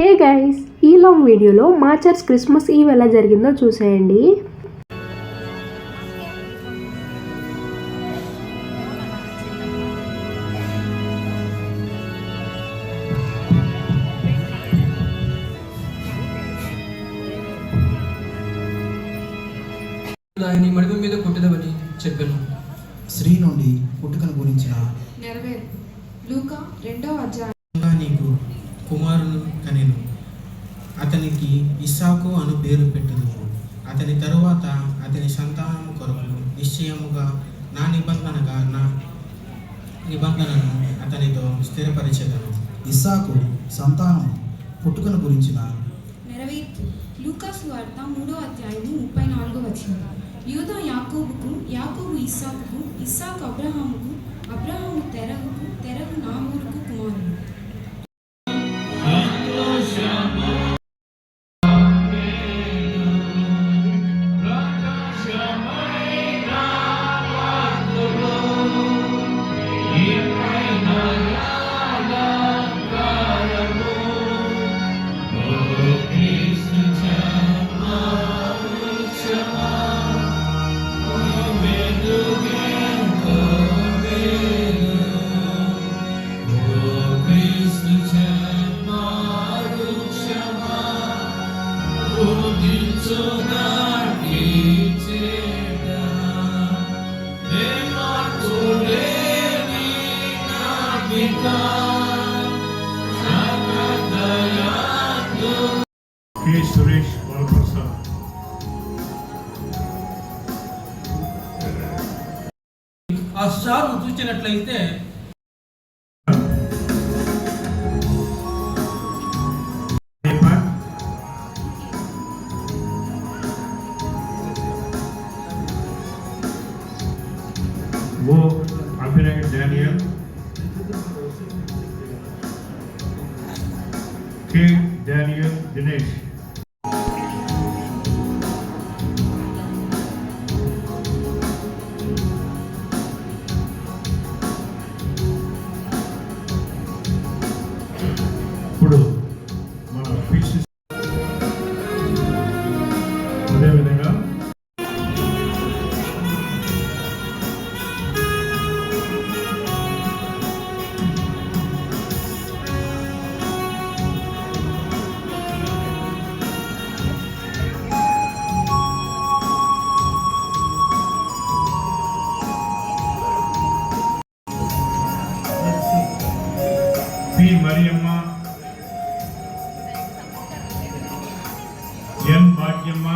Hey guys, ఈ long వీడియోలో మా చర్చ్ క్రిస్మస్ ఈవ్ ఎలా జరిగిందో చూసేయండి. ఆయన మడిమ మీద కొట్టదవని చెప్పాను. స్త్రీ నుండి పుట్టుకను గురించిన నెరవేరు. లూకా 2వ అధ్యాయం. నీకు కుమారుని కనెను, అతనికి ఇస్సాకు అను పేరు పెట్టుదువు. అతని తరువాత అతని సంతానము కొరకు నిశ్చయముగా నా నిబంధనను అతనితో స్థిరపరిచెదను. ఇస్సాకు సంతానం పుట్టుకను గురించిన నెరవేర్పు. లూకా సువార్త 3వ అధ్యాయము 34వ వచనం. యూదా యాకోబుకు, యాకోబు ఇస్సాకుకు, ఇస్సాకు అబ్రహాముకు, అబ్రహాము తెరహుకు, తెరహు నాహోరుకు కుమారుడు. సురేష్ బాలప్రసాద్. ఆ స్టార్ చూసినట్లయితే वो अभिनय डैनियल, के डैनियल दिनेश. ఇప్పుడు మన పీసీ అదేవిధంగా పి మరియమ్మ, ఎన్ భాగ్యమ్మ,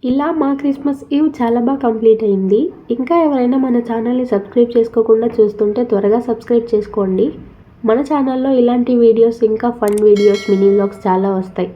ఇలా మా క్రిస్మస్ ఈవ్ చాలా బాగా కంప్లీట్ అయింది. ఇంకా ఎవరైనా మన ఛానల్ని సబ్స్క్రైబ్ చేసుకోకుండా చూస్తుంటే త్వరగా సబ్స్క్రైబ్ చేసుకోండి. మన ఛానల్లో ఇలాంటి వీడియోస్, ఇంకా ఫన్ వీడియోస్, మినీ వ్లాగ్స్ చాలా వస్తాయి.